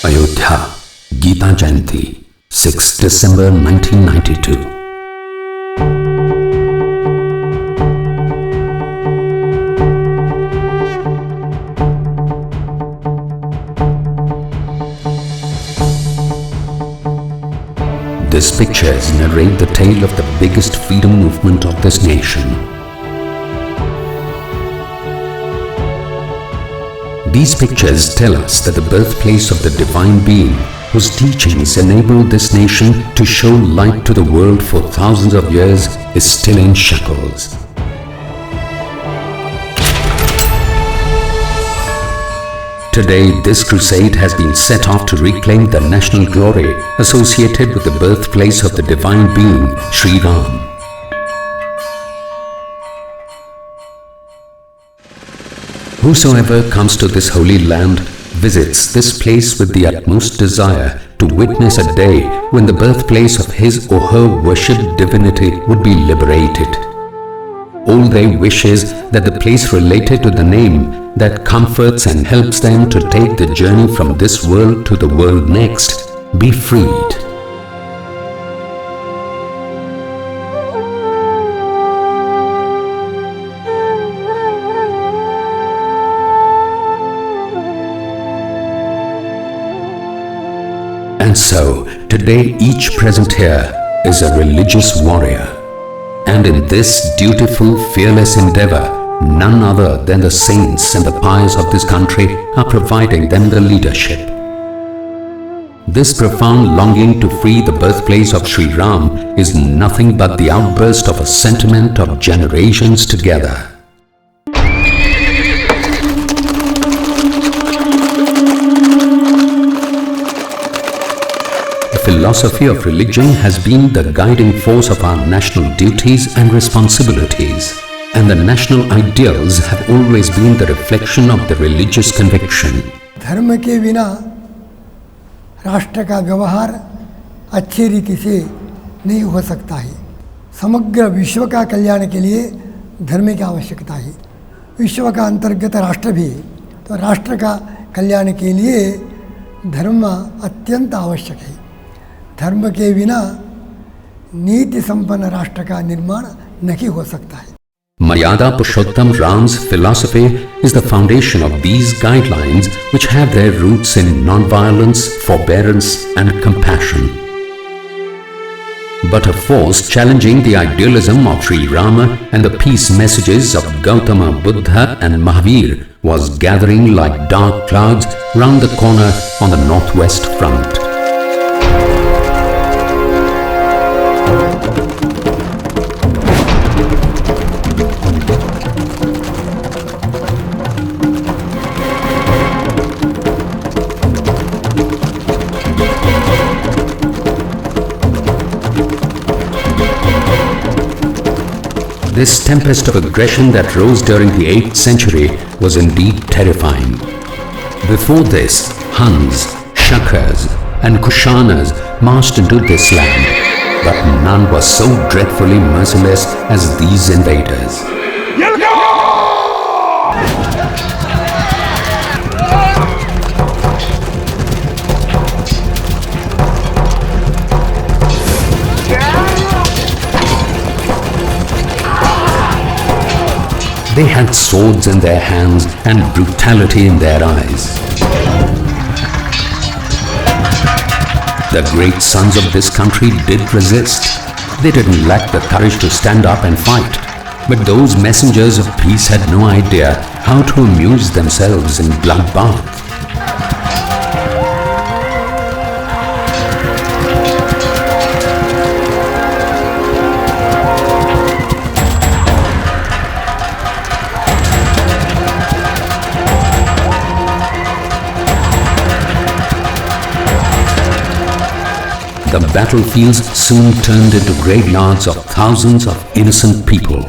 Ayodhya, Geeta Jayanti, 6 December 1992. These pictures narrate the tale of the biggest freedom movement of this nation. These pictures tell us that the birthplace of the Divine Being, whose teachings enabled this nation to show light to the world for thousands of years, is still in shackles. Today, this crusade has been set off to reclaim the national glory associated with the birthplace of the Divine Being, Sri Ram. Whosoever comes to this holy land visits this place with the utmost desire to witness a day when the birthplace of his or her worshipped divinity would be liberated. All they wish is that the place related to the name that comforts and helps them to take the journey from this world to the world next be freed. And so, today each present here is a religious warrior. And in this dutiful, fearless endeavor, none other than the saints and the pious of this country are providing them the leadership. This profound longing to free the birthplace of Sri Ram is nothing but the outburst of a sentiment of generations together. The philosophy of religion has been the guiding force of our national duties and responsibilities, and the national ideals have always been the reflection of the religious conviction. धर्म के बिना राष्ट्र का व्यवहार अच्छी रीति से नहीं हो सकता है। समग्र विश्व का कल्याण के लिए धर्म की आवश्यकता है। विश्व का अंतर्गत राष्ट्र भी है, तो राष्ट्र का कल्याण के लिए धर्म अत्यंत आवश्यक है। धर्म के बिना नीति संपन्न राष्ट्र का निर्माण नहीं हो सकता है। Maryada Purushottam Ram's philosophy is the foundation of these guidelines, which have their roots in non-violence, forbearance and compassion. But a force challenging the idealism of Sri Rama and the peace messages of Gautama Buddha and Mahavir was gathering like dark clouds round the corner on the northwest front. This tempest of aggression that rose during the 8th century was indeed terrifying. Before this, Huns, Shakars and Kushanas marched into this land, but none was so dreadfully merciless as these invaders. They had swords in their hands and brutality in their eyes. The great sons of this country did resist. They didn't lack the courage to stand up and fight. But those messengers of peace had no idea how to amuse themselves in bloodbath. The battlefields soon turned into graveyards of thousands of innocent people.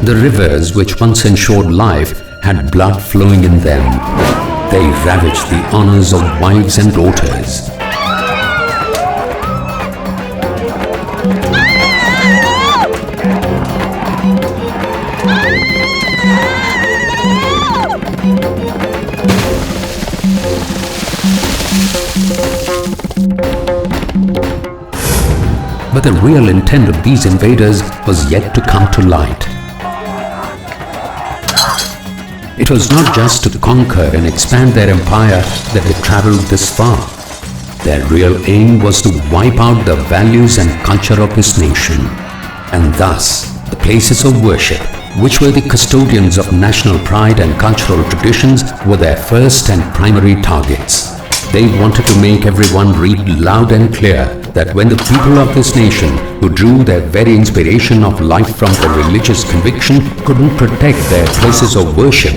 The rivers which once ensured life had blood flowing in them. They ravaged the honors of wives and daughters. But the real intent of these invaders was yet to come to light. It was not just to conquer and expand their empire that they travelled this far. Their real aim was to wipe out the values and culture of this nation. And thus, the places of worship, which were the custodians of national pride and cultural traditions, were their first and primary targets. They wanted to make everyone read loud and clear that when the people of this nation, who drew their very inspiration of life from their religious conviction, couldn't protect their places of worship,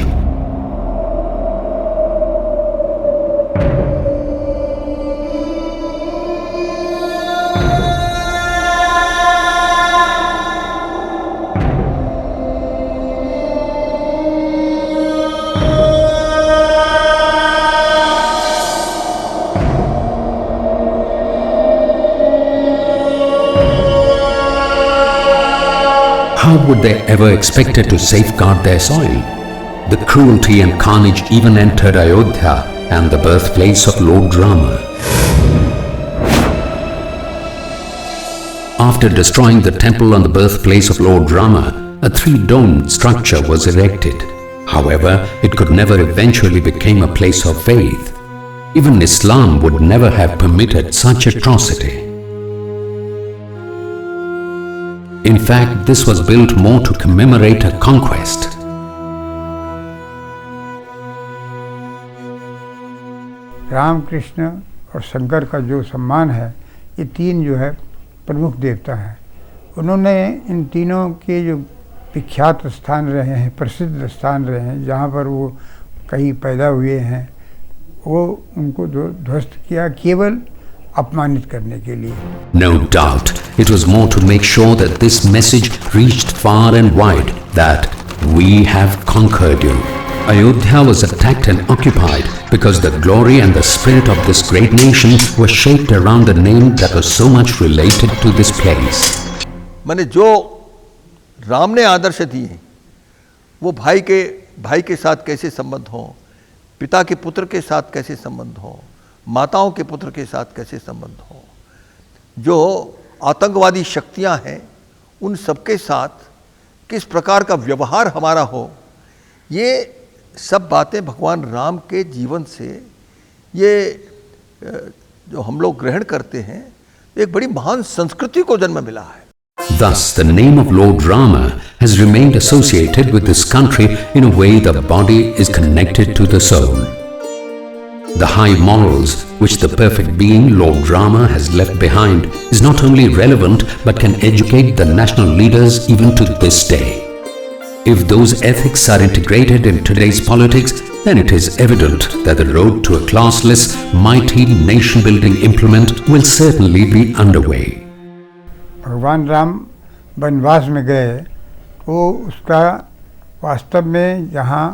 how would they ever expect to safeguard their soil? The cruelty and carnage even entered Ayodhya and the birthplace of Lord Rama. After destroying the temple on the birthplace of Lord Rama, a three-domed structure was erected. However, it could never eventually become a place of faith. Even Islam would never have permitted such atrocity. In fact, this was built more to commemorate a conquest. Ram Krishna और शंकर का जो सम्मान है, ये तीन जो है प्रमुख देवता हैं। उन्होंने इन तीनों के जो विख्यात स्थान रहे हैं, प्रसिद्ध स्थान रहे हैं, जहाँ पर वो कहीं पैदा हुए हैं, वो उनको ध्वस्त किया केवल अपमानित करने के लिए। No doubt, it was more to make sure that this message reached far and wide that we have conquered you. Ayodhya was attacked and occupied because the glory and the spirit of this great nation were shaped around the name that was so much related to this place. माने जो राम ने आदर्श दिए, वो भाई के साथ कैसे संबंध हो, पिता के पुत्र के साथ कैसे संबंध हो, माताओं के पुत्र के साथ कैसे संबंध हो, जो आतंकवादी शक्तियां हैं उन सबके साथ किस प्रकार का व्यवहार हमारा हो, ये सब बातें भगवान राम के जीवन से ये जो हम लोग ग्रहण करते हैं, एक बड़ी महान संस्कृति को जन्म मिला है। Thus, the name of Lord Rama has remained associated with this country in a way the body is connected to the soul. The high morals which the perfect being Lord Rama has left behind is not only relevant but can educate the national leaders even to this day. If those ethics are integrated in today's politics, then it is evident that the road to a classless, mighty nation-building implement will certainly be underway. भगवान राम वनवास में गए, वो उसका वास्तव में जहाँ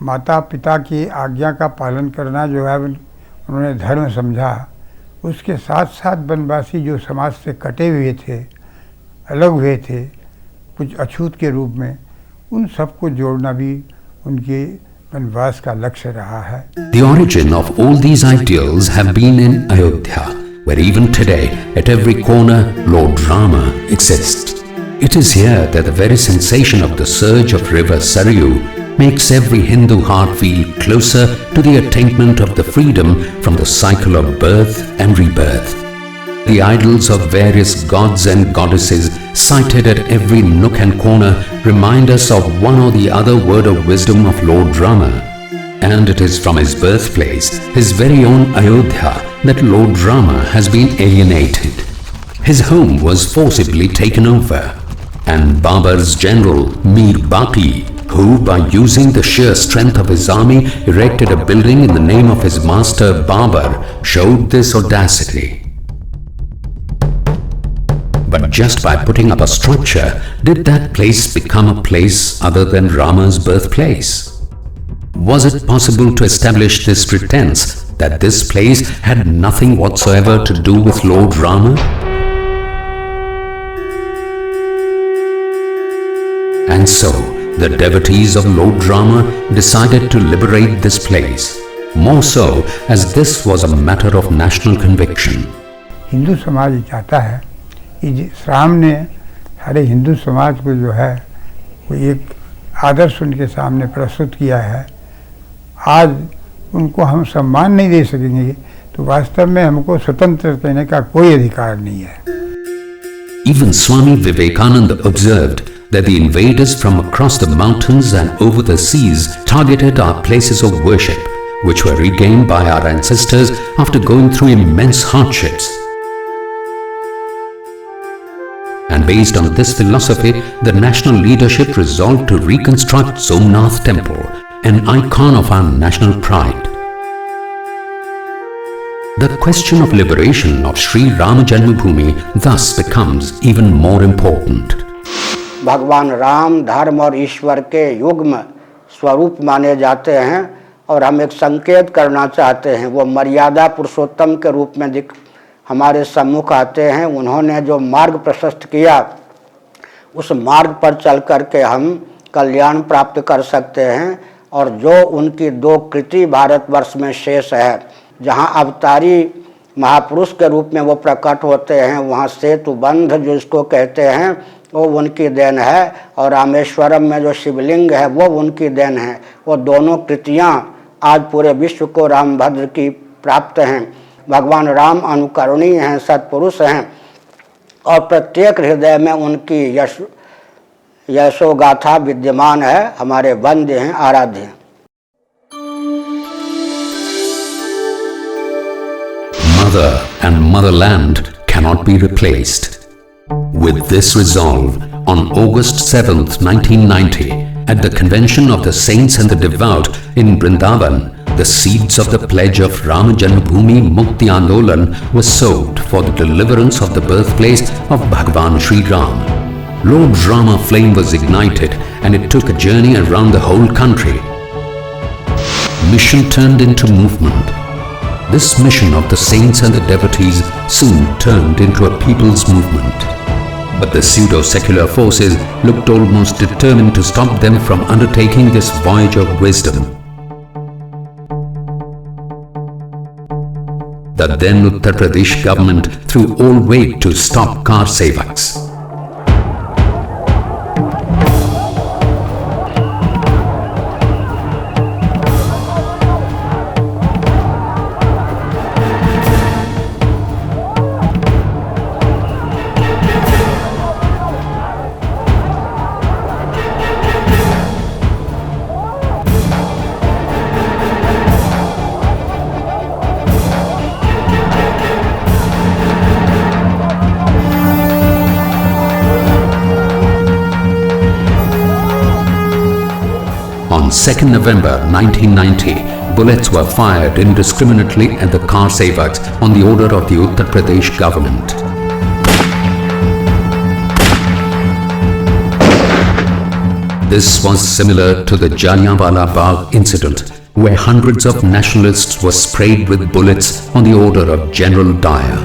माता पिता की आज्ञा का पालन करना जो है उन्होंने धर्म समझा, उसके साथ साथ वनवासी जो समाज से कटे हुए थे, अलग हुए थे कुछ अछूत के रूप में, उन सबको जोड़ना भी उनके वनवास का लक्ष्य रहा है। The origin of all these ideals have been in Ayodhya, where even today, at every corner, Lord Rama exists. It is here that the very sensation of the surge of river Saryu makes every Hindu heart feel closer to the attainment of the freedom from the cycle of birth and rebirth. The idols of various gods and goddesses sighted at every nook and corner remind us of one or the other word of wisdom of Lord Rama. And it is from his birthplace, his very own Ayodhya, that Lord Rama has been alienated. His home was forcibly taken over, and Babar's general Mir Baqi, who by using the sheer strength of his army erected a building in the name of his master Babar, showed this audacity. But just by putting up a structure, did that place become a place other than Rama's birthplace? Was it possible to establish this pretense that this place had nothing whatsoever to do with Lord Rama? And so, the devotees of Lord Rama decided to liberate this place, more so as this was a matter of national conviction. Hindu समाज चाहता है राम ने सारे हिंदू समाज को जो है वो एक आदर्श उनके सामने प्रस्तुत किया है। आज उनको हम सम्मान नहीं दे सकेंगे तो वास्तव में हमको स्वतंत्र कहने का कोई अधिकार नहीं है। Even Swami Vivekananda observed that the invaders from across the mountains and over the seas targeted our places of worship, which were regained by our ancestors after going through immense hardships. And based on this philosophy, the national leadership resolved to reconstruct Somnath Temple, an icon of our national pride. The question of liberation of Sri Ram Janmabhoomi thus becomes even more important. भगवान राम धर्म और ईश्वर के युग्म स्वरूप माने जाते हैं और हम एक संकेत करना चाहते हैं। वो मर्यादा पुरुषोत्तम के रूप में हमारे सम्मुख आते हैं। उन्होंने जो मार्ग प्रशस्त किया उस मार्ग पर चल कर के हम कल्याण प्राप्त कर सकते हैं। और जो उनकी दो कृति भारतवर्ष में शेष है, जहाँ अवतारी महापुरुष के रूप में वो प्रकट होते हैं, वहाँ सेतु बंध जो इसको कहते हैं वो उनकी देन है। और रामेश्वरम में जो शिवलिंग है वो उनकी देन है। वो दोनों कृतियाँ आज पूरे विश्व को रामभद्र की प्राप्त हैं। भगवान राम अनुकरणीय हैं, सत्पुरुष हैं और प्रत्येक हृदय में उनकी यशोगाथा विद्यमान है। हमारे वंद्य हैं, आराध्य हैं। Mother and motherland cannot be replaced. With this resolve, on August 7th, 1990, at the Convention of the Saints and the Devout in Vrindavan, the seeds of the pledge of Ram Janmabhoomi Mukti Andolan were sowed for the deliverance of the birthplace of Bhagwan Sri Ram. Lord Rama flame was ignited and it took a journey around the whole country. Mission turned into movement. This mission of the saints and the devotees soon turned into a people's movement. But the pseudo-secular forces looked almost determined to stop them from undertaking this voyage of wisdom. The then Uttar Pradesh government threw all weight to stop car sevaks. On 2nd November 1990, bullets were fired indiscriminately at the car sevaks on the order of the Uttar Pradesh government. This was similar to the Jallianwala Bagh incident, where hundreds of nationalists were sprayed with bullets on the order of General Dyer.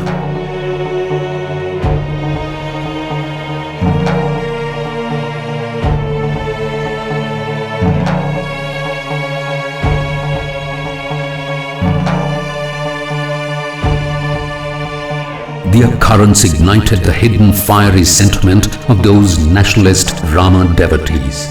The occurrence ignited the hidden fiery sentiment of those nationalist Rama devotees.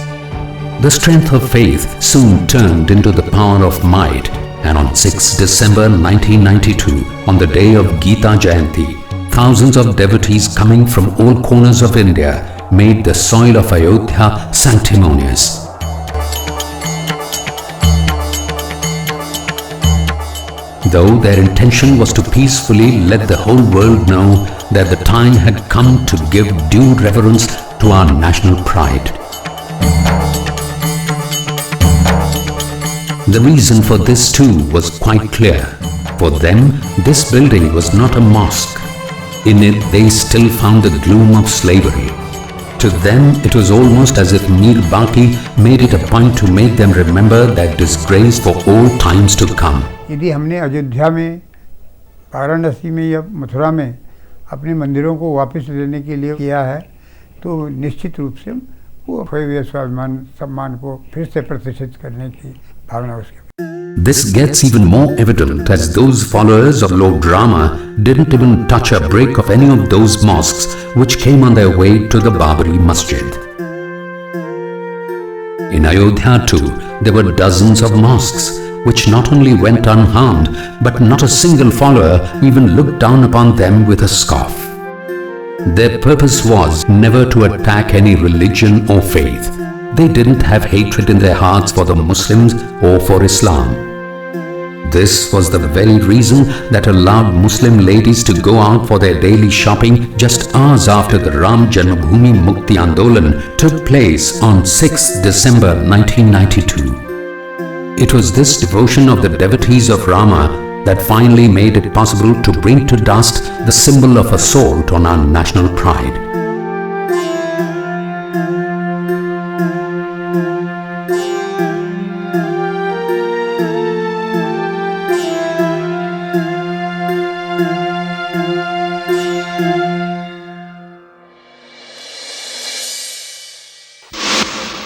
The strength of faith soon turned into the power of might, and on 6 December 1992, on the day of Gita Jayanti, thousands of devotees coming from all corners of India made the soil of Ayodhya sanctimonious. Though their intention was to peacefully let the whole world know that the time had come to give due reverence to our national pride. The reason for this too was quite clear. For them, this building was not a mosque. In it, they still found the gloom of slavery. To them, it was almost as if Mir Baki made it a point to make them remember that disgrace for all times to come. यदि हमने अयोध्या में, वाराणसी में या मथुरा में अपने मंदिरों को वापस लेने के लिए किया है तो निश्चित रूप से वो खोए हुए स्वाभिमान सम्मान को फिर से प्रतिष्ठित करने की भावना उसके This gets even more evident as those followers of Lord Rama didn't even touch a brick of any of those mosques which came on their way to the Babri Masjid. In Ayodhya too, there were dozens of mosques which not only went unharmed, but not a single follower even looked down upon them with a scoff. Their purpose was never to attack any religion or faith. They didn't have hatred in their hearts for the Muslims or for Islam. This was the very reason that allowed Muslim ladies to go out for their daily shopping just hours after the Ram Janmabhoomi Mukti Andolan took place on 6 December 1992. It was this devotion of the devotees of Rama that finally made it possible to bring to dust the symbol of assault on our national pride.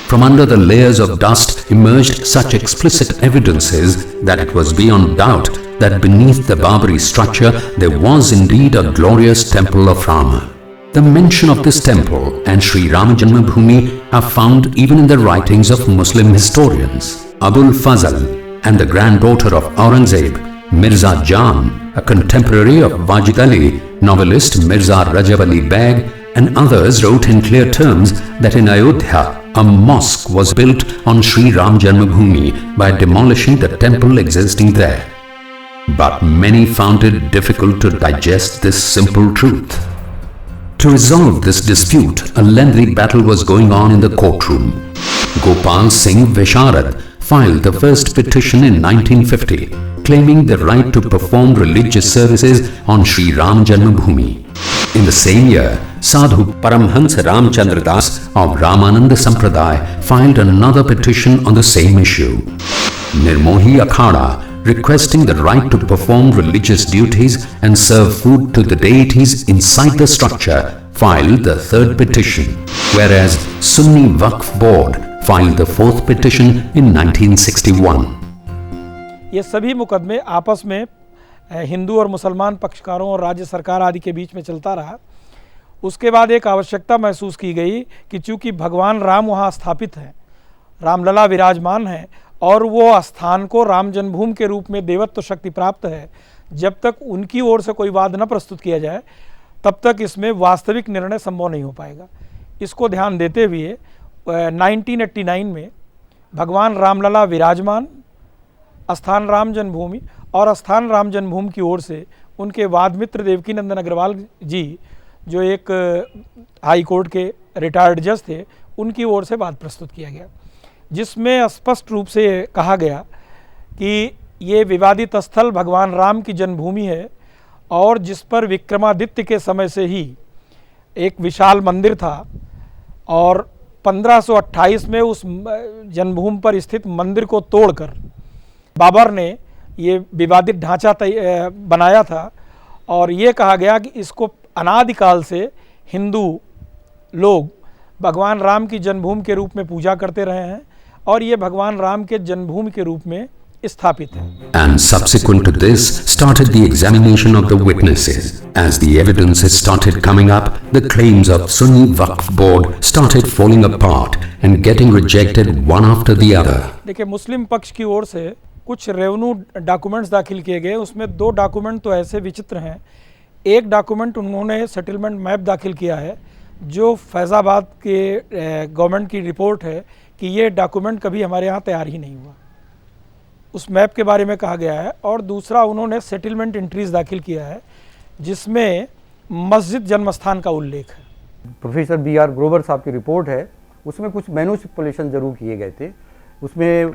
From under the layers of dust emerged such explicit evidences that it was beyond doubt that beneath the Babri structure there was indeed a glorious temple of Rama. The mention of this temple and Sri Rama Janmabhoomi are found even in the writings of Muslim historians. Abul Fazl and the granddaughter of Aurangzeb, Mirza Jan, a contemporary of Wajid Ali, novelist Mirza Rajab Ali Beg, and others wrote in clear terms that in Ayodhya, a mosque was built on Sri Ram Janmabhoomi by demolishing the temple existing there. But many found it difficult to digest this simple truth. To resolve this dispute, a lengthy battle was going on in the courtroom. Gopal Singh Visharad filed the first petition in 1950, claiming the right to perform religious services on Sri Ram Janmabhoomi. In the same year, Sadhu Paramhans Ramchandra Das of Ramananda Sampradaya filed another petition on the same issue. Nirmohi Akhada, requesting the right to perform religious duties and serve food to the deities inside the structure, filed the third petition, whereas Sunni Waqf Board filed the fourth petition in 1961. ये सभी मुकदमे आपस में हिंदू और मुसलमान पक्षकारों और राज्य सरकार आदि के बीच में चलता रहा। उसके बाद एक आवश्यकता महसूस की गई कि चूँकि भगवान राम वहाँ स्थापित हैं, रामलला विराजमान हैं और वो स्थान को राम जन्मभूमि के रूप में देवत्व शक्ति प्राप्त है, जब तक उनकी ओर से कोई वाद न प्रस्तुत किया जाए तब तक इसमें वास्तविक निर्णय संभव नहीं हो पाएगा। इसको ध्यान देते हुए 1989 में भगवान रामलला विराजमान, स्थान राम जन्मभूमि और स्थान राम जन्मभूमि की ओर से उनके वाद मित्र देवकी नंदन अग्रवाल जी, जो एक हाई कोर्ट के रिटायर्ड जज थे, उनकी ओर से वाद प्रस्तुत किया गया, जिसमें स्पष्ट रूप से कहा गया कि ये विवादित स्थल भगवान राम की जन्मभूमि है और जिस पर विक्रमादित्य के समय से ही एक विशाल मंदिर था और 1528 में उस जन्मभूमि पर स्थित मंदिर को तोड़कर बाबर ने ये विवादित ढांचा बनाया था और ये कहा गया कि इसको अनादिकाल से हिंदू लोग भगवान राम की जन्मभूमि के रूप में पूजा करते रहे हैं और ये भगवान राम के जन्मभूमि के रूप में स्थापित है। And subsequent to this started the examination of the witnesses. As the evidences started coming up, the claims of Sunni Waqf Board started falling apart and getting rejected one after the other. देखिए, मुस्लिम पक्ष की ओर से कुछ revenue documents दाखिल किए गए, उसमें 2 document तो ऐसे विचित्र हैं। एक डॉक्यूमेंट उन्होंने सेटलमेंट मैप दाखिल किया है जो फैज़ाबाद के गवर्नमेंट की रिपोर्ट है कि ये डॉक्यूमेंट कभी हमारे यहाँ तैयार ही नहीं हुआ, उस मैप के बारे में कहा गया है। और दूसरा उन्होंने सेटलमेंट एंट्रीज दाखिल किया है जिसमें मस्जिद जन्मस्थान का उल्लेख है। Professor B.R. ग्रोवर साहब की रिपोर्ट है, उसमें कुछ मैनिपुलेशन ज़रूर किए गए थे। उसमें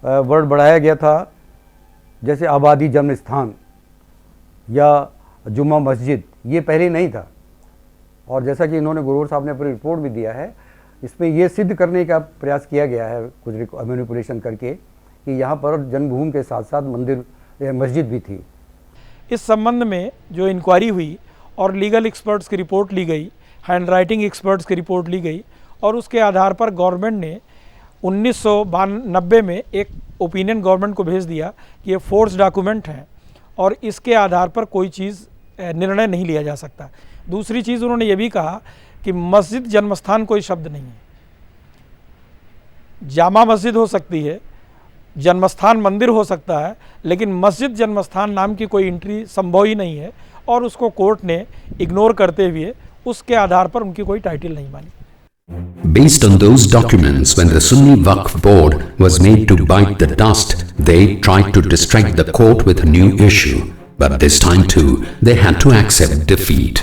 वर्ड बढ़ाया गया था जैसे आबादी जन्म स्थान या जुम्मा मस्जिद, ये पहले नहीं था। और जैसा कि इन्होंने ग्रोवर साहब ने अपनी रिपोर्ट भी दिया है, इसमें ये सिद्ध करने का प्रयास किया गया है कुछ मैनिपुलेशन करके कि यहाँ पर जन्मभूमि के साथ साथ मंदिर या मस्जिद भी थी। इस संबंध में जो इंक्वायरी हुई और लीगल एक्सपर्ट्स की रिपोर्ट ली गई, हैंड राइटिंग एक्सपर्ट्स की रिपोर्ट ली गई और उसके आधार पर गवर्नमेंट ने 1992 में एक ओपिनियन गवर्नमेंट को भेज दिया कि ये फोर्स डॉक्यूमेंट हैं और इसके आधार पर कोई चीज़ निर्णय नहीं लिया जा सकता। दूसरी चीज़ उन्होंने ये भी कहा कि मस्जिद जन्मस्थान कोई शब्द नहीं है। जामा मस्जिद हो सकती है, जन्मस्थान मंदिर हो सकता है, लेकिन मस्जिद जन्मस्थान नाम की कोई एंट्री संभव ही नहीं है और उसको कोर्ट ने इग्नोर करते हुए उसके आधार पर उनकी कोई टाइटल नहीं मानी। Based on those documents, when the Sunni Waqf Board was made to bite the dust, they tried to distract the court with a new issue. But this time too, they had to accept defeat.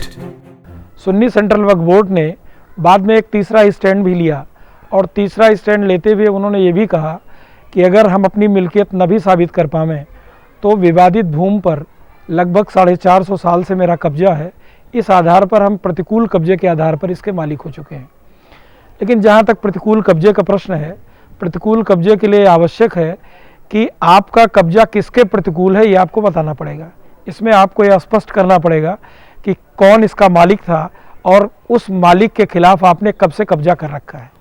Sunni central Waqf board ने बाद में एक तीसरा stand भी लिया और तीसरा stand लेते हुए उन्होंने ये भी कहा कि अगर हम अपनी मिल्कियत न भी साबित कर पाएं तो विवादित भूमि पर लगभग 450 साल से मेरा कब्जा है। इस आधार पर हम प्रतिकूल कब्जे के आधार पर इसके मालिक हो चुके हैं। लेकिन जहाँ तक प्रतिकूल कब्जे का प्रश्न है, प्रतिकूल कब्जे के लिए आवश्यक है कि आपका कब्जा किसके प्रतिकूल है ये आपको बताना पड़ेगा। इसमें आपको यह स्पष्ट करना पड़ेगा कि कौन इसका मालिक था और उस मालिक के खिलाफ आपने कब से कब्जा कर रखा है।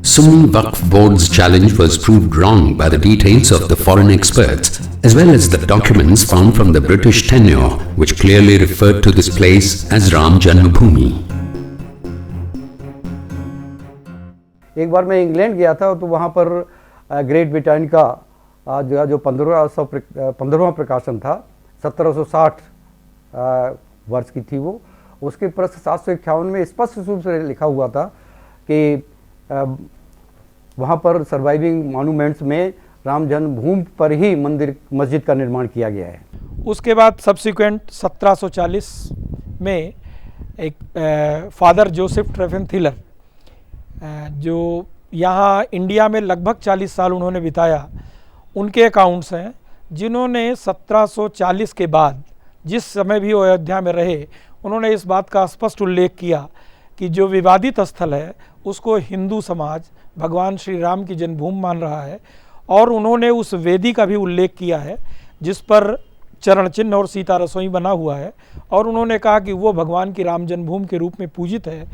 Sunni Waqf Board's challenge was proved wrong by the details of the foreign experts as well as the documents found from the British tenure which clearly referred to this place as Ram Janmabhoomi. एक बार मैं England गया था तो वहाँ पर great Britain का जो 15वां प्रकाशन था 1760 वर्ष की थी वो, उसके पृष्ठ 751 में स्पष्ट रूप से लिखा हुआ था कि वहाँ पर सर्वाइविंग मॉन्यूमेंट्स में राम जन्मभूमि पर ही मस्जिद का निर्माण किया गया है। उसके बाद सब्सिक्वेंट 1740 में एक फादर जोसेफ ट्रेफेन थिलर जो यहाँ इंडिया में लगभग 40 साल उन्होंने बिताया, उनके अकाउंट्स हैं जिन्होंने 1740 के बाद जिस समय भी अयोध्या में रहे उन्होंने इस बात का स्पष्ट उल्लेख किया कि जो विवादित स्थल है उसको हिंदू समाज भगवान श्री राम की जन्मभूमि मान रहा है और उन्होंने उस वेदी का भी उल्लेख किया है जिस पर चरण चिन्ह और सीता रसोई बना हुआ है और उन्होंने कहा कि वो भगवान की राम जन्मभूमि के रूप में पूजित है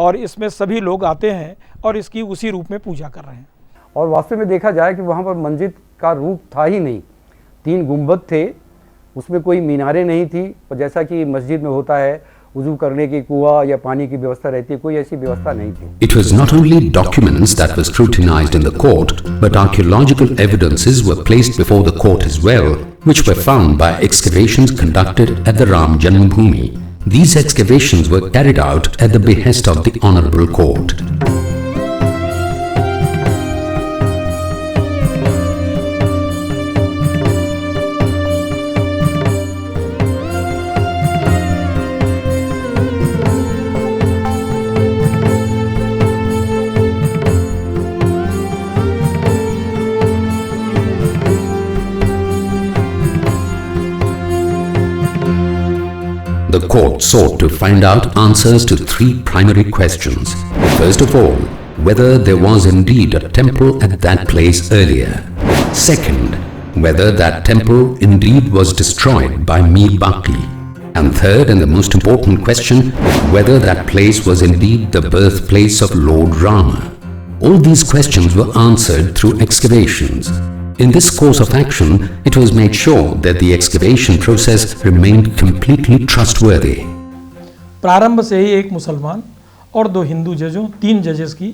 और इसमें सभी लोग आते हैं और इसकी उसी रूप में पूजा कर रहे हैं। और वास्तव में देखा जाए कि वहाँ पर मस्जिद का रूप था ही नहीं, 3 गुंबद थे, उसमें कोई मीनारें नहीं थी और जैसा कि मस्जिद में होता है वुजू करने की कुआं या पानी की व्यवस्था रहती है, कोई ऐसी व्यवस्था नहीं थी। It was not only documents that were scrutinized in the court, but archaeological evidences were placed before the court as well, which were found by excavations conducted at the Ram Janmabhoomi. These excavations were carried out at the behest of the Honorable Court. The court sought to find out answers to 3 primary questions. First of all, whether there was indeed a temple at that place earlier. Second, whether that temple indeed was destroyed by Mir Baqi. And third, and the most important question, whether that place was indeed the birthplace of Lord Rama. All these questions were answered through excavations. In this course of action, it was made sure that the excavation process remained completely trustworthy. प्रारंभ से ही एक मुसलमान और 2 हिंदू जजों 3 जजेस की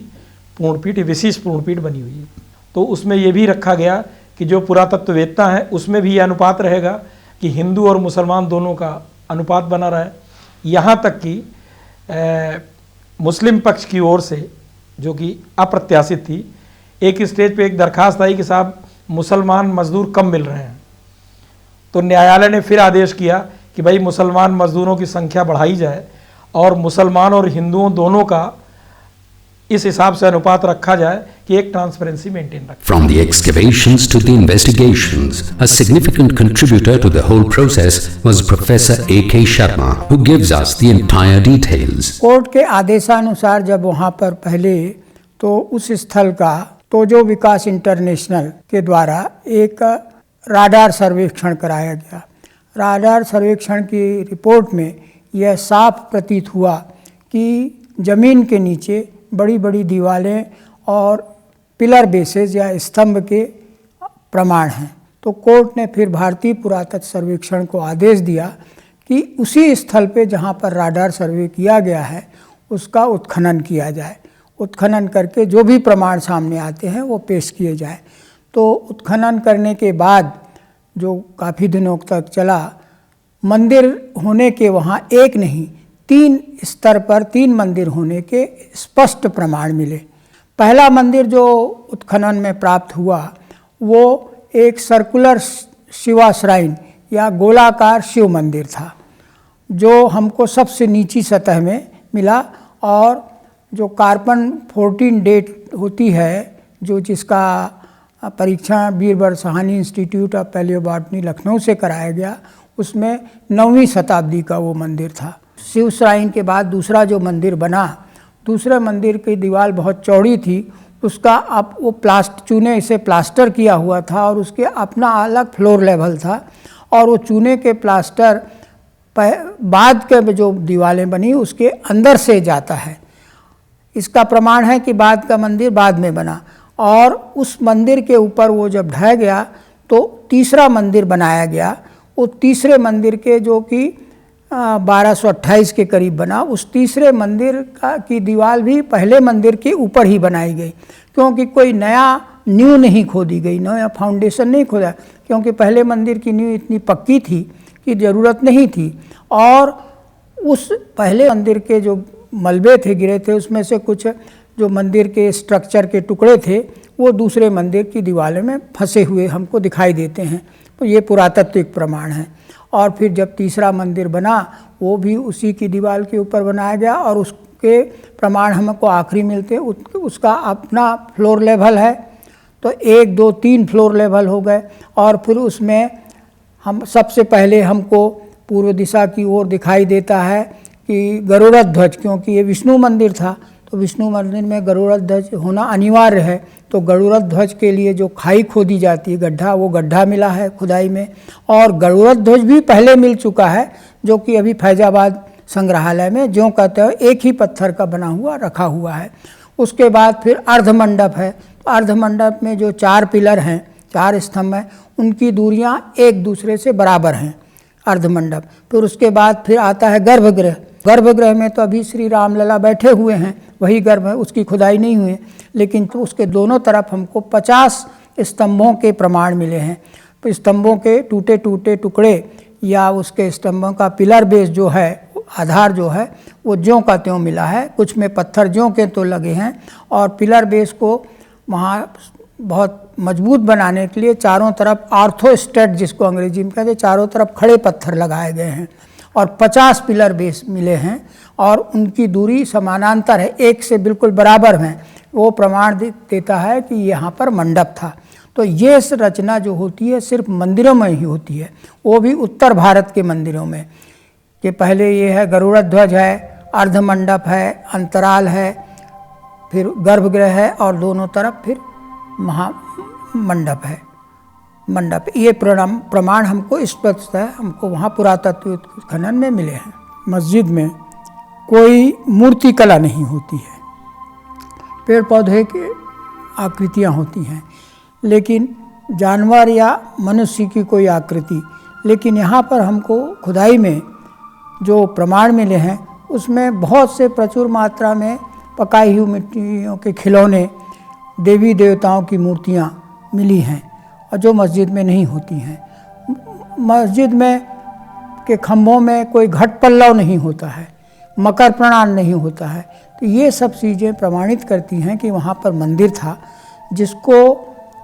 पूर्णपीठ विशेष पूर्णपीठ बनी हुई है। तो उसमें यह भी रखा गया कि जो पुरातत्व वेत्ता है उसमें भी यह अनुपात रहेगा कि हिंदू और मुसलमान दोनों का अनुपात बना रहे। यहाँ तक कि मुस्लिम पक्ष की ओर से जो कि अप्रत्याशित थी, एक स्टेज पे एक दरखास्त आई कि साहब मुसलमान मजदूर कम मिल रहे हैं, तो न्यायालय ने फिर आदेश किया कि भाई मुसलमान मजदूरों की संख्या बढ़ाई जाए और मुसलमान और हिंदुओं दोनों का इस हिसाब से अनुपात रखा जाए कि एक ट्रांसपेरेंसी मेंटेन रखे। From the excavations to the investigations, a significant contributor to the whole process was Professor A.K. Sharma, who gives us the entire details. Court के आदेशानुसार जब वहाँ पर पहले तो उस स्थल का तो जो विकास इंटरनेशनल के द्वारा एक राडार सर्वेक्षण कराया गया। राडार सर्वेक्षण की रिपोर्ट में यह साफ प्रतीत हुआ कि ज़मीन के नीचे बड़ी बड़ी दीवारें और पिलर बेसेस या स्तंभ के प्रमाण हैं। तो कोर्ट ने फिर भारतीय पुरातत्व सर्वेक्षण को आदेश दिया कि उसी स्थल पे जहाँ पर राडार सर्वे किया गया है उसका उत्खनन किया जाए। उत्खनन करके जो भी प्रमाण सामने आते हैं वो पेश किए जाए। तो उत्खनन करने के बाद जो काफ़ी दिनों तक चला, मंदिर होने के वहाँ एक नहीं 3 स्तर पर 3 मंदिर होने के स्पष्ट प्रमाण मिले। पहला मंदिर जो उत्खनन में प्राप्त हुआ वो एक सर्कुलर शिवा श्राइन या गोलाकार शिव मंदिर था, जो हमको सबसे नीची सतह में मिला। और जो कार्बन 14 डेट होती है, जो जिसका परीक्षण Birbal Sahni institute of palaeobotany Lucknow से कराया गया, उसमें 9वीं शताब्दी का वो मंदिर था। शिव श्राइन के बाद दूसरा जो मंदिर बना, दूसरे मंदिर की दीवार बहुत चौड़ी थी, उसका अब वो चूने से प्लास्टर किया हुआ था और उसके अपना अलग फ्लोर लेवल था। और वो चूने के प्लास्टर बाद के जो दीवारें बनी उसके अंदर से जाता है। इसका प्रमाण है कि बाद का मंदिर बाद में बना। और उस मंदिर के ऊपर वो जब ढह गया तो तीसरा मंदिर बनाया गया। वो तीसरे मंदिर के जो कि 1228 के करीब बना, उस तीसरे मंदिर की दीवार भी पहले मंदिर के ऊपर ही बनाई गई, क्योंकि कोई नया नींव नहीं खोदी गई, नया फाउंडेशन नहीं खोदा, क्योंकि पहले मंदिर की नींव इतनी पक्की थी कि ज़रूरत नहीं थी। और उस पहले मंदिर के जो मलबे थे गिरे थे, उसमें से कुछ जो मंदिर के स्ट्रक्चर के टुकड़े थे वो दूसरे मंदिर की दीवारों में फंसे हुए हमको दिखाई देते हैं। तो ये पुरातात्विक प्रमाण है। और फिर जब तीसरा मंदिर बना वो भी उसी की दीवार के ऊपर बनाया गया और उसके प्रमाण हमको आखिरी मिलते, उसका अपना फ्लोर लेवल है। तो 1, 2, 3 फ्लोर लेवल हो गए। और फिर उसमें हम सबसे पहले हमको पूर्व दिशा की ओर दिखाई देता है कि गरुड़ ध्वज, क्योंकि ये विष्णु मंदिर था तो विष्णु मंदिर में गरुड़ ध्वज होना अनिवार्य है। तो गरुड़ ध्वज के लिए जो खाई खोदी जाती है, गड्ढा, वो गड्ढा मिला है खुदाई में। और गरुड़ ध्वज भी पहले मिल चुका है, जो कि अभी फैजाबाद संग्रहालय में ज्यों कहते हैं एक ही पत्थर का बना हुआ रखा हुआ है। उसके बाद फिर अर्धमंडप है। तो अर्धमंडप में जो 4 पिलर हैं, 4 स्तंभ हैं, उनकी दूरियां एक दूसरे से बराबर हैं, अर्धमंडप। फिर उसके बाद फिर आता है गर्भगृह। गर्भगृह में तो अभी श्री रामलला बैठे हुए हैं, वही गर्भ है, उसकी खुदाई नहीं हुई, लेकिन तो उसके दोनों तरफ हमको 50 स्तंभों के प्रमाण मिले हैं। तो स्तंभों के टूटे टूटे टुकड़े या उसके स्तंभों का पिलर बेस जो है, आधार जो है, वो ज्यों का त्यों मिला है। कुछ में पत्थर ज्यों के तो लगे हैं। और पिलर बेस को वहाँ बहुत मजबूत बनाने के लिए चारों तरफ आर्थोस्टेट, जिसको अंग्रेजी में कहते हैं, चारों तरफ खड़े पत्थर लगाए गए हैं। और 50 पिलर बेस मिले हैं और उनकी दूरी समानांतर है, एक से बिल्कुल बराबर हैं। वो प्रमाण देता है कि यहाँ पर मंडप था। तो ये रचना जो होती है सिर्फ मंदिरों में ही होती है, वो भी उत्तर भारत के मंदिरों में। कि पहले ये है गरुड़ ध्वज है, अर्धमंडप है, अंतराल है, फिर गर्भगृह है और दोनों तरफ फिर महामंडप है, मंडप। ये प्रमाण हमको स्पष्ट है, हमको वहाँ पुरातत्व खनन में मिले हैं। मस्जिद में कोई मूर्ति कला नहीं होती है, पेड़ पौधे की आकृतियाँ होती हैं, लेकिन जानवर या मनुष्य की कोई आकृति। लेकिन यहाँ पर हमको खुदाई में जो प्रमाण मिले हैं उसमें बहुत से प्रचुर मात्रा में पकाई हुई मिट्टियों के खिलौने, देवी देवताओं की मूर्तियाँ मिली हैं, और जो मस्जिद में नहीं होती हैं। मस्जिद में के खम्भों में कोई घट पल्लव नहीं होता है, मकर प्रणाल नहीं होता है। तो ये सब चीज़ें प्रमाणित करती हैं कि वहाँ पर मंदिर था, जिसको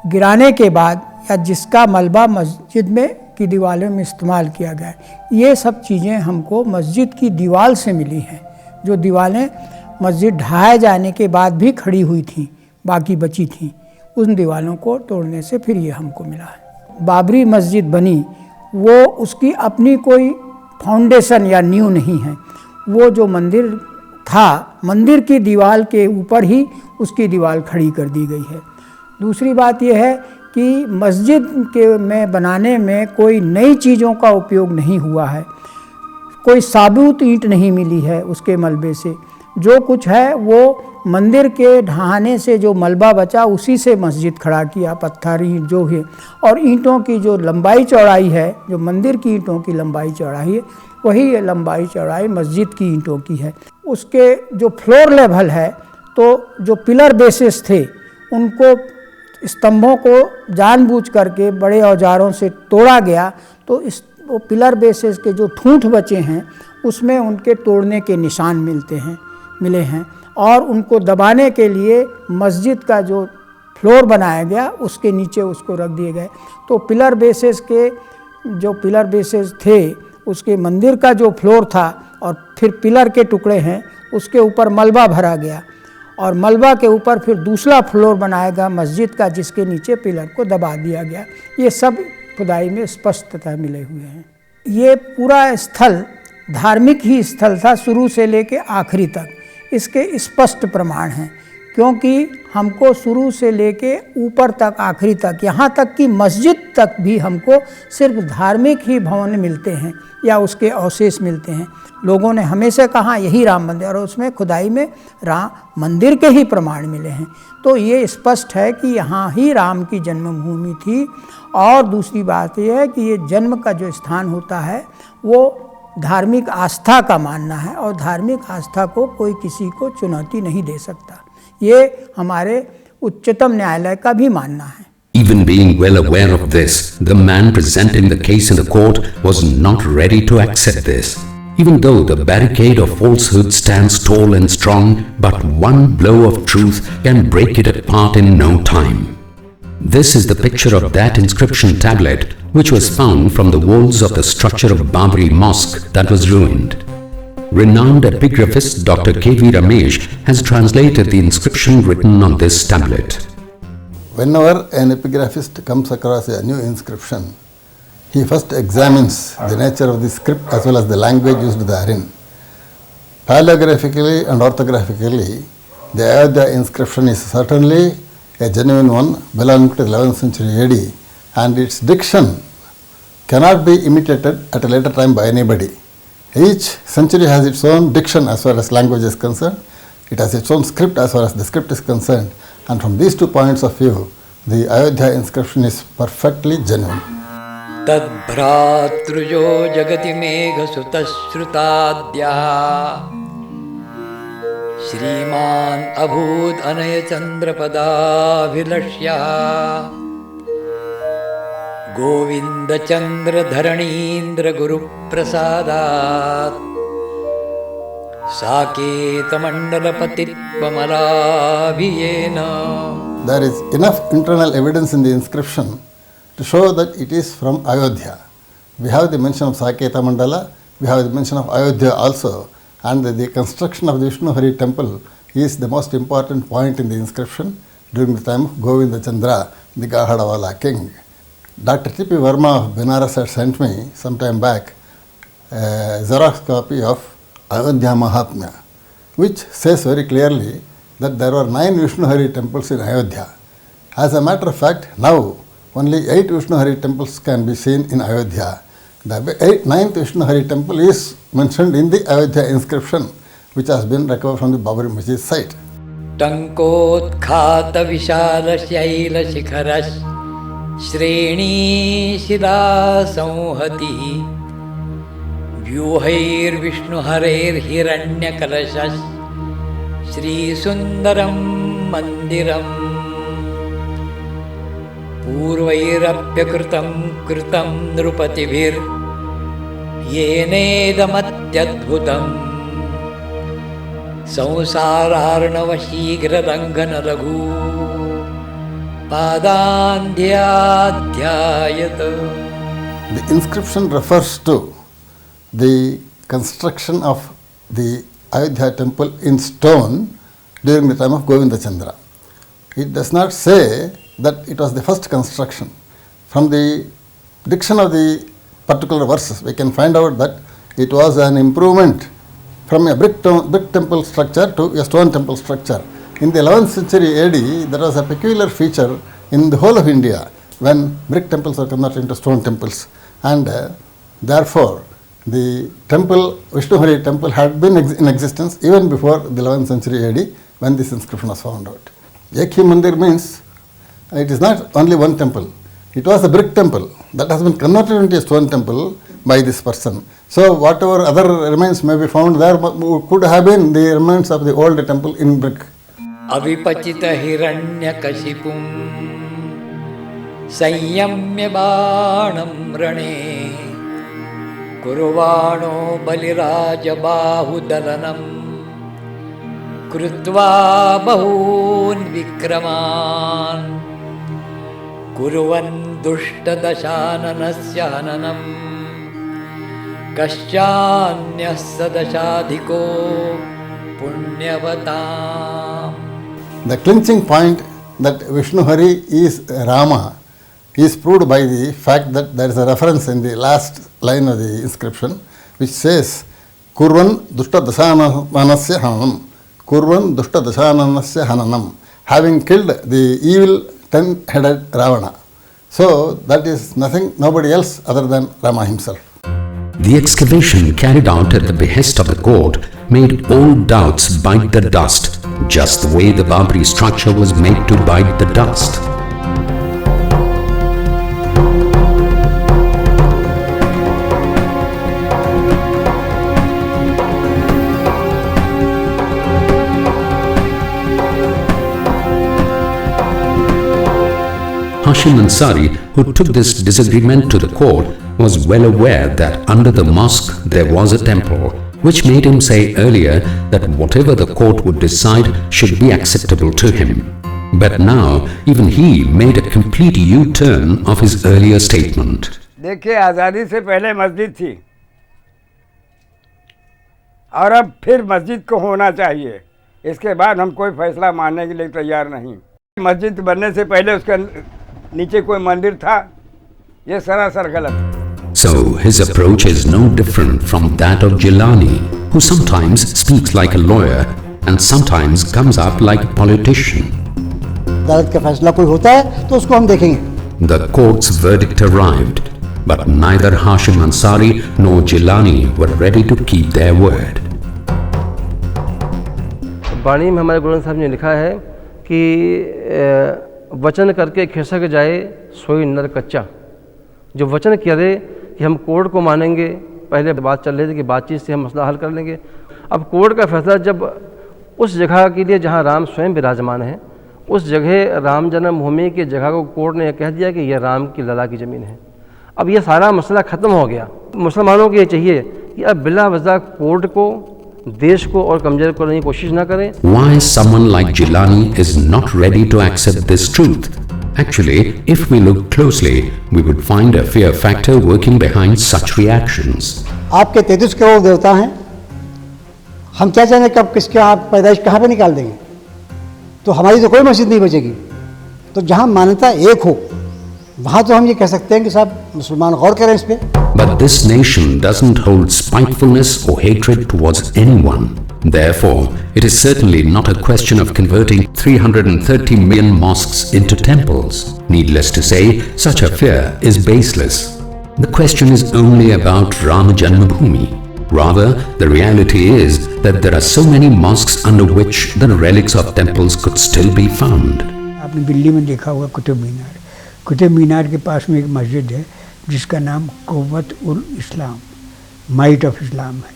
गिराने के बाद या जिसका मलबा मस्जिद में की दीवारों में इस्तेमाल किया गया। ये सब चीज़ें हमको मस्जिद की दीवार से मिली हैं, जो दीवारें मस्जिद ढहाए जाने के बाद भी खड़ी हुई थीं, बाकी बची थीं, उन दीवारों को तोड़ने से फिर ये हमको मिला है। बाबरी मस्जिद बनी, वो उसकी अपनी कोई फाउंडेशन या नींव नहीं है। वो जो मंदिर था, मंदिर की दीवार के ऊपर ही उसकी दीवार खड़ी कर दी गई है। दूसरी बात यह है कि मस्जिद के में बनाने में कोई नई चीज़ों का उपयोग नहीं हुआ है, कोई साबुत ईंट नहीं मिली है उसके मलबे से। जो कुछ है वो मंदिर के ढहाने से जो मलबा बचा उसी से मस्जिद खड़ा किया, पत्थर ईंट जो है, और ईंटों की जो लंबाई चौड़ाई है, जो मंदिर की ईंटों की लंबाई चौड़ाई है, वही लंबाई चौड़ाई मस्जिद की ईंटों की है। उसके जो फ्लोर लेवल है, तो जो पिलर बेसिस थे उनको, स्तंभों को जानबूझ करके बड़े औजारों से तोड़ा गया, तो इस वो पिलर बेसिस के जो ठूंठ बचे हैं उसमें उनके तोड़ने के निशान मिले हैं, और उनको दबाने के लिए मस्जिद का जो फ्लोर बनाया गया उसके नीचे उसको रख दिए गए। तो पिलर बेसिस थे उसके मंदिर का जो फ्लोर था, और फिर पिलर के टुकड़े हैं उसके ऊपर मलबा भरा गया, और मलबा के ऊपर फिर दूसरा फ्लोर बनाया गया मस्जिद का, जिसके नीचे पिलर को दबा दिया गया। ये सब खुदाई में स्पष्टता मिले हुए हैं। ये पूरा स्थल धार्मिक ही स्थल था शुरू से लेके आखिरी तक, इसके स्पष्ट प्रमाण हैं, क्योंकि हमको शुरू से लेके ऊपर तक आखिरी तक, यहाँ तक कि मस्जिद तक भी हमको सिर्फ धार्मिक ही भवन मिलते हैं या उसके अवशेष मिलते हैं। लोगों ने हमेशा कहा यही राम मंदिर, और उसमें खुदाई में राम मंदिर के ही प्रमाण मिले हैं। तो ये स्पष्ट है कि यहाँ ही राम की जन्मभूमि थी। और दूसरी बात यह है कि ये जन्म का जो स्थान होता है वो धार्मिक आस्था का मानना है, और धार्मिक आस्था को कोई किसी को चुनौती नहीं दे सकता। ये हमारे उच्चतम न्यायालय का भी मानना है। Even being well aware of this, the man presenting the case in the court was not ready to accept this. Even though the barricade of falsehood stands tall and strong, but one blow of truth can break it apart in no time. This is the picture of that inscription tablet which was found from the walls of the structure of Babri Mosque that was ruined. Renowned epigraphist Dr. K.V. Ramesh has translated the inscription written on this tablet. Whenever an epigraphist comes across a new inscription, he first examines the nature of the script as well as the language used therein. Paleographically and orthographically, the Ayodhya inscription is certainly a genuine one belonging to the 11th century AD, and its diction cannot be imitated at a later time by anybody. Each century has its own diction as far as language is concerned. It has its own script as far as the script is concerned, and from these 2 points of view, the Ayodhya inscription is perfectly genuine. Tad bhratrujo jagati megha sutashrutatya Shriman abhud anaya chandrapada vilashya Govinda chandra dharanindra guru prasadat Saketa mandala patit bamalaviyena. There is enough internal evidence in the inscription to show that it is from Ayodhya. We have the mention of Saketa Mandala, we have the mention of Ayodhya also, and the construction of the Vishnu Hari temple is the most important point in the inscription during the time of Govinda Chandra, the Gahadawala king. Dr. T.P. Verma of Benares had sent me some time back a Xerox copy of Ayodhya Mahatmya, which says very clearly that there were 9 Vishnu Hari temples in Ayodhya. As a matter of fact, now only 8 Vishnu Hari temples can be seen in Ayodhya. The 9th Vishnu Hari temple is mentioned in the Ayodhya inscription, which has been recovered from the Babri Masjid site. Tankotkhata vishala shaila shikharas Shreni Shila Samhati Vyuhair Vishnu Harer Hiranya Kalashas Shri Sundaram Mandiram Purvairapyakritam Kritam Nrupatibhir Yenedamatyadbhutam Samsararnavashigradangana Raghu Padandhyadhyayata. The inscription refers to the construction of the Ayodhya temple in stone during the time of Govinda Chandra. It does not say that it was the first construction. From the diction of the particular verses, we can find out that it was an improvement from a brick temple structure to a stone temple structure. In the 11th century AD, there was a peculiar feature in the whole of India when brick temples were converted into stone temples, and therefore the temple, Vishnu Hari temple, had been in existence even before the 11th century AD, when this inscription was found out. Ek hi mandir means it is not only one temple. It was a brick temple that has been converted into a stone temple by this person. So whatever other remains may be found there could have been the remains of the old temple in brick. अविपचित हिरण्यकशिपुं संयम्य बाणं रणे कुर्वाणो बलिराजबाहुदलनं कृत्वा बहून् विक्रमान् कुर्वन् दुष्टदशाननस्य हननं कश्चान्यः सदशाधिको पुण्यवताम्. The clinching point that Vishnu Hari is Rama is proved by the fact that there is a reference in the last line of the inscription which says Kurvan Dushta Dasananasya Hananam. Kurvan Dushta Dasananasya Hananam. Having killed the evil 10-headed Ravana. So that is nothing, nobody else other than Rama himself. The excavation carried out at the behest of the court made all doubts bite the dust, just the way the Babri structure was made to bite the dust. Hashim Ansari, who took this disagreement to the court, was well aware that under the mosque there was a temple, which made him say earlier that whatever the court would decide should be acceptable to him. But now even he made a complete U-turn of his earlier statement. देखिए, आज़ादी से पहले मस्जिद थी और अब फिर मस्जिद को होना चाहिए. इसके बाद हम कोई फैसला मानने के लिए तैयार नहीं. मस्जिद बनने से पहले उसके नीचे कोई मंदिर था, ये सरासर गलत है. So his approach is no different from that of Jilani, who sometimes speaks like a lawyer and sometimes comes up like a politician. अदालत का फैसला कोई होता है तो उसको हम देखेंगे. The court's verdict arrived, but neither Hashim Ansari nor Jilani were ready to keep their word. वाणी में हमारे गुरु साहब ने लिखा है कि वचन करके खिसक जाए सोई नर कच्चा. जो वचन किया दे कि हम कोर्ट को मानेंगे, पहले बात चल रही थी कि बातचीत से हम मसला हल कर लेंगे. अब कोर्ट का फैसला जब उस जगह के लिए जहां राम स्वयं विराजमान है, उस जगह राम जन्मभूमि की जगह को कोर्ट ने कह दिया कि यह राम की लला की ज़मीन है. अब यह सारा मसला ख़त्म हो गया. मुसलमानों को ये चाहिए कि अब बिला वजह कोर्ट को, देश को और कमजोर करने की कोशिश ना करें. Why someone like Jilani is not ready to accept this truth? Actually, if we look closely, we would find a fear factor working behind such reactions. आपके 33 करोड़ देवता हैं, हम क्या जाने कब किसके आप पैदाइश कहाँ पे निकाल देंगे. तो हमारी तो कोई मस्जिद नहीं बचेगी. तो जहाँ मान्यता एक हो वहाँ तो हम ये कह सकते हैं कि साहब मुसलमान गौर करें इस पे. But this nation doesn't hold spitefulness or hatred towards anyone. Therefore, it is certainly not a question of converting 330 million mosques into temples. Needless to say, such a fear is baseless. The question is only about Rama Janmabhoomi. Rather, the reality is that there are so many mosques under which the relics of temples could still be found. आपने दिल्ली में देखा होगा कुतुब मीनार. कुतुब मीनार के पास में एक मस्जिद है जिसका नाम कुव्वत ul Islam, might of Islam है.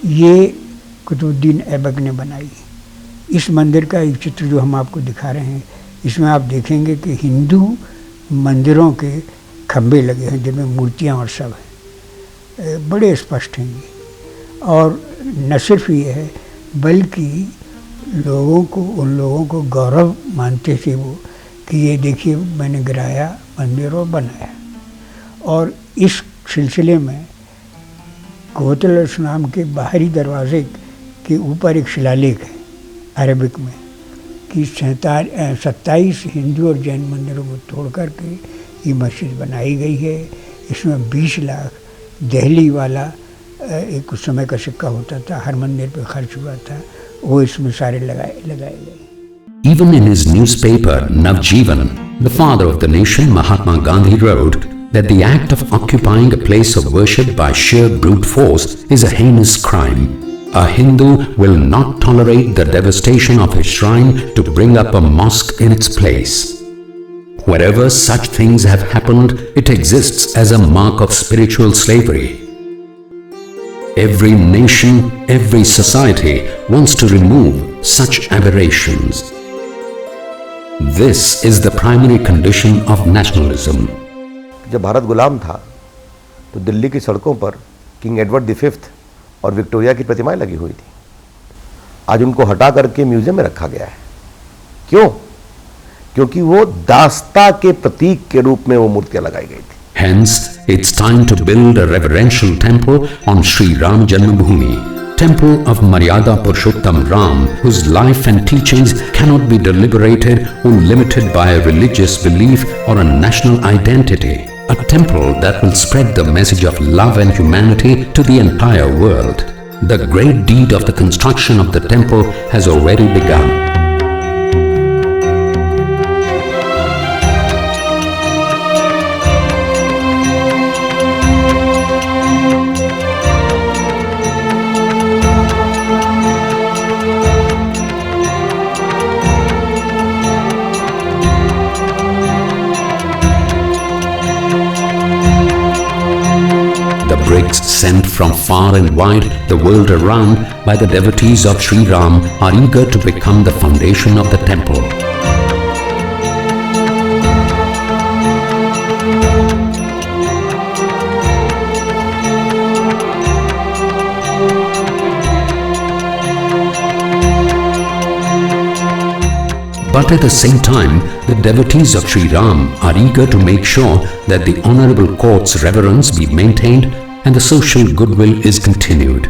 ये कुतुबुद्दीन ऐबक ने बनाई. इस मंदिर का एक चित्र जो हम आपको दिखा रहे हैं, इसमें आप देखेंगे कि हिंदू मंदिरों के खंभे लगे हैं जिनमें मूर्तियाँ और सब हैं, बड़े स्पष्ट हैं ये. और न सिर्फ ये है बल्कि उन लोगों को गौरव मानते थे वो कि ये देखिए मैंने गिराया मंदिर और बनाया. और इस सिलसिले में कुव्वत उल इस्लाम के बाहरी दरवाजे के ऊपर एक शिलालेख है अरबिक में कि 27 हिंदू और जैन मंदिरों को तोड़ करके ये मस्जिद बनाई गई है. इसमें 20 लाख दिल्ली वाला एक उस समय का सिक्का होता था, हर मंदिर पे खर्च हुआ था, वो इसमें सारे लगाए गए. Even in his newspaper Navjeevan, the father of the nation Mahatma Gandhi wrote that the act of occupying a place of worship by sheer brute force is a heinous crime. A Hindu will not tolerate the devastation of his shrine to bring up a mosque in its place. Wherever such things have happened, it exists as a mark of spiritual slavery. Every nation, every society wants to remove such aberrations. This is the primary condition of nationalism. जब भारत गुलाम था तो दिल्ली की सड़कों पर king Edward the fifth और Victoria की प्रतिमाएं लगी हुई थी। आज उनको हटा करके म्यूजियम में रखा गया है। क्यों? क्योंकि वो दास्ता के प्रतीक के रूप में वो मूर्तियां लगाई गई थी। Hence, it's time to build a reverential temple on Sri Ram Janmabhoomi, temple of Maryada Purushottam Ram, whose life and teachings cannot be deliberated or limited by a religious belief or a national identity. A temple that will spread the message of love and humanity to the entire world. The great deed of the construction of the temple has already begun. Bricks sent from far and wide the world around by the devotees of Sri Ram are eager to become the foundation of the temple. But at the same time, the devotees of Sri Ram are eager to make sure that the honorable court's reverence be maintained and the social goodwill is continued.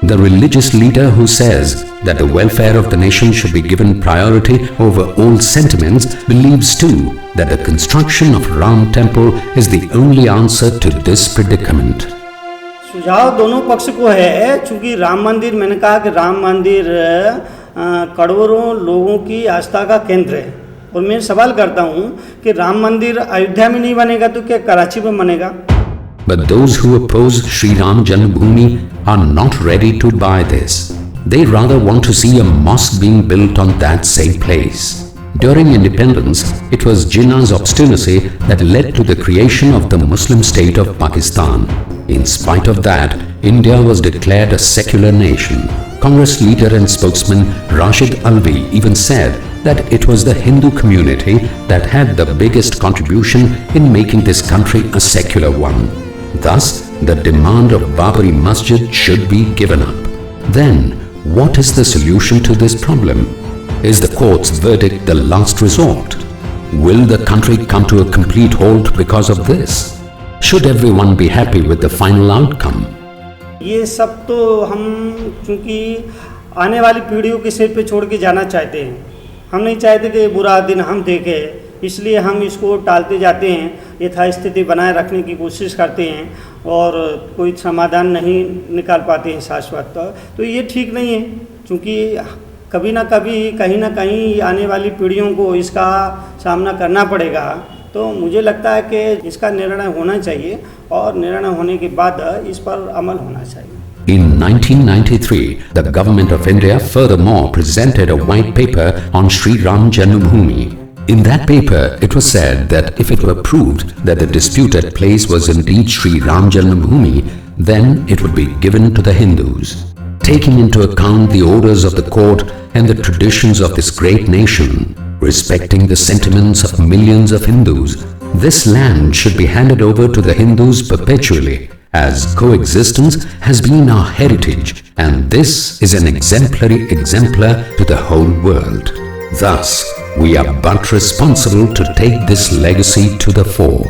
The religious leader who says that the welfare of the nation should be given priority over all sentiments believes too that the construction of Ram temple is the only answer to this predicament. सुझाव दोनों पक्ष को है, चूंकि राम मंदिर, मैंने कहा कि राम मंदिर करोड़ों लोगों की आस्था का केंद्र है, और मैं सवाल करता हूं कि राम मंदिर अयोध्या में नहीं बनेगा तो क्या कराची में बनेगा? But those who oppose Sri Ram Janmabhoomi are not ready to buy this. They rather want to see a mosque being built on that same place. During independence, it was Jinnah's obstinacy that led to the creation of the Muslim state of Pakistan. In spite of that, India was declared a secular nation. Congress leader and spokesman Rashid Alvi even said that it was the Hindu community that had the biggest contribution in making this country a secular one. Thus, the demand of Babri Masjid should be given up. Then, what is the solution to this problem? Is the court's verdict the last resort? Will the country come to a complete halt because of this? Should everyone be happy with the final outcome? ये सब तो हम चूँकि आने वाली पीढ़ियों के सिर पे छोड़ के जाना चाहते हैं। हम नहीं चाहते कि बुरा दिन हम देखें, इसलिए हम इसको टालते जाते हैं, यथास्थिति बनाए रखने की कोशिश करते हैं और कोई समाधान नहीं निकाल पाते हैं शाश्वत। तो ये ठीक नहीं है, क्योंकि कभी ना कभी कहीं ना कहीं आने वाली पीढ़ियों को इसका सामना करना पड़ेगा। तो मुझे लगता है कि इसका निर्णय होना चाहिए और निर्णय होने के बाद इस पर अमल होना चाहिए। In 1993, the government of India furthermore presented a white paper on Sri Ram Janmabhoomi. In that paper, it was said that if it were proved that the disputed place was indeed Sri Ram Janmabhoomi, then it would be given to the Hindus. Taking into account the orders of the court and the traditions of this great nation, respecting the sentiments of millions of Hindus, this land should be handed over to the Hindus perpetually, as coexistence has been our heritage, and this is an exemplar to the whole world. Thus, we are but responsible to take this legacy to the fore.